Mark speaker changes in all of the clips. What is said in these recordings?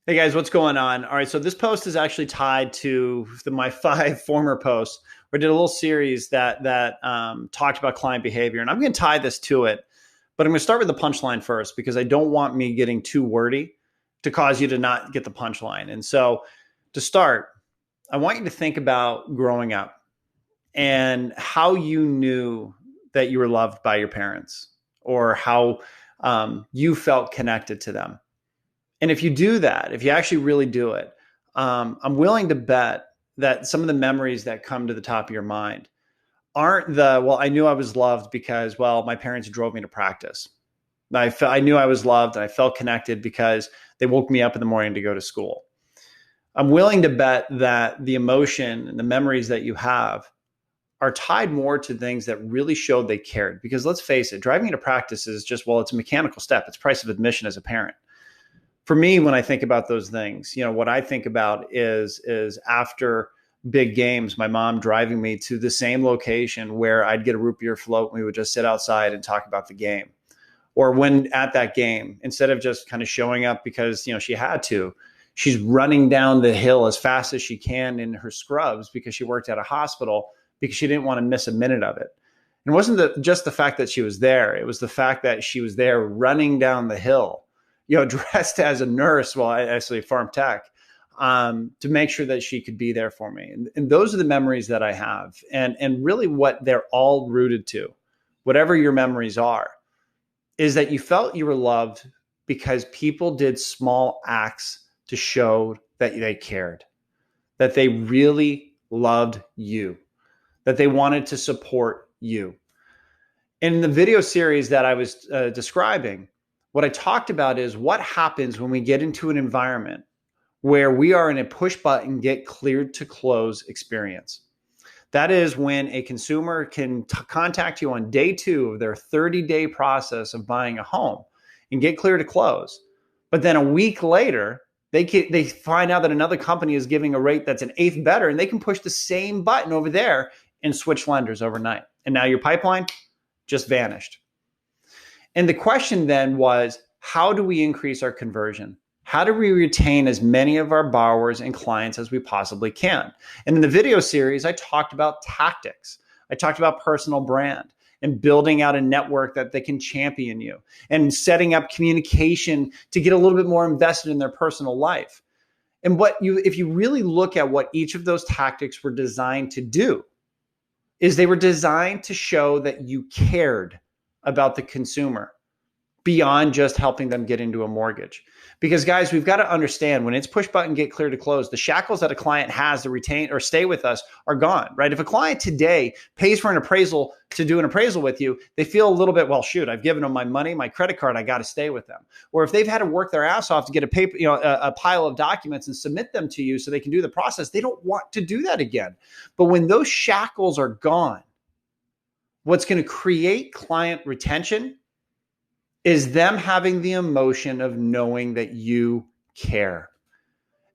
Speaker 1: Hey guys, what's going on? All right, so this post is actually tied to my five former posts. Where I did a little series that talked about client behavior, and I'm going to tie this to it. But I'm going to start with the punchline first because I don't want me getting too wordy to cause you to not get the punchline. And so, to start, I want you to think about growing up and how you knew that you were loved by your parents, or how you felt connected to them. And if you do that, if you actually really do it, I'm willing to bet that some of the memories that come to the top of your mind aren't well, I knew I was loved because, well, my parents drove me to practice. I knew I was loved and I felt connected because they woke me up in the morning to go to school. I'm willing to bet that the emotion and the memories that you have are tied more to things that really showed they cared. Because let's face it, driving you to practice is just, well, it's a mechanical step. It's price of admission as a parent. For me, when I think about those things, what I think about is after big games, my mom driving me to the same location where I'd get a root beer float and we would just sit outside and talk about the game. Or when at that game, instead of just kind of showing up because, she had to, she's running down the hill as fast as she can in her scrubs because she worked at a hospital because she didn't want to miss a minute of it. And it wasn't just the fact that she was there. It was the fact that she was there running down the hill, dressed as a nurse, well, actually farm tech, to make sure that she could be there for me. And those are the memories that I have. And really what they're all rooted to, whatever your memories are, is that you felt you were loved because people did small acts to show that they cared, that they really loved you, that they wanted to support you. In the video series that I was describing, what I talked about is what happens when we get into an environment where we are in a push button, get cleared to close experience. That is when a consumer can contact you on day 2 of their 30-day process of buying a home and get clear to close. But then a week later, they find out that another company is giving a rate that's an eighth better, and they can push the same button over there and switch lenders overnight. And now your pipeline just vanished. And the question then was, how do we increase our conversion? How do we retain as many of our borrowers and clients as we possibly can? And in the video series, I talked about tactics. I talked about personal brand and building out a network that they can champion you and setting up communication to get a little bit more invested in their personal life. And if you really look at what each of those tactics were designed to do, is they were designed to show that you cared about the consumer beyond just helping them get into a mortgage. Because guys, we've got to understand, when it's push button, get clear to close, the shackles that a client has to retain or stay with us are gone, right? If a client today pays for an appraisal to do an appraisal with you, they feel a little bit, well, shoot, I've given them my money, my credit card, I got to stay with them. Or if they've had to work their ass off to get a pile of documents and submit them to you so they can do the process, they don't want to do that again. But when those shackles are gone, what's going to create client retention is them having the emotion of knowing that you care.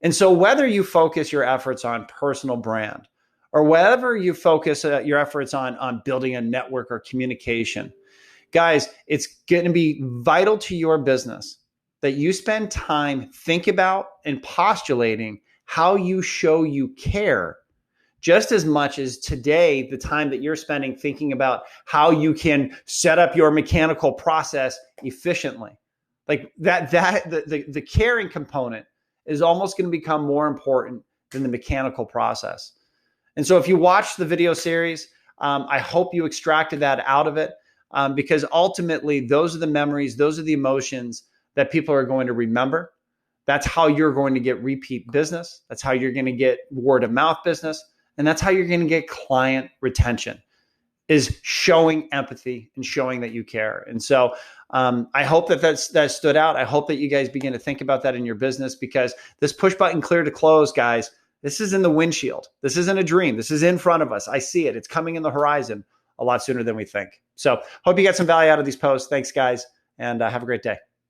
Speaker 1: And so whether you focus your efforts on personal brand or whether you focus your efforts on building a network or communication, guys, it's going to be vital to your business that you spend time thinking about and postulating how you show you care, just as much as today, the time that you're spending thinking about how you can set up your mechanical process efficiently. Like the caring component is almost going to become more important than the mechanical process. And so if you watch the video series, I hope you extracted that out of it, because ultimately those are the memories, those are the emotions that people are going to remember. That's how you're going to get repeat business. That's how you're going to get word of mouth business. And that's how you're going to get client retention, is showing empathy and showing that you care. And so I hope that stood out. I hope that you guys begin to think about that in your business, because this push button clear to close, guys, this is in the windshield. This isn't a dream. This is in front of us. I see it. It's coming in the horizon a lot sooner than we think. So hope you got some value out of these posts. Thanks, guys, and have a great day.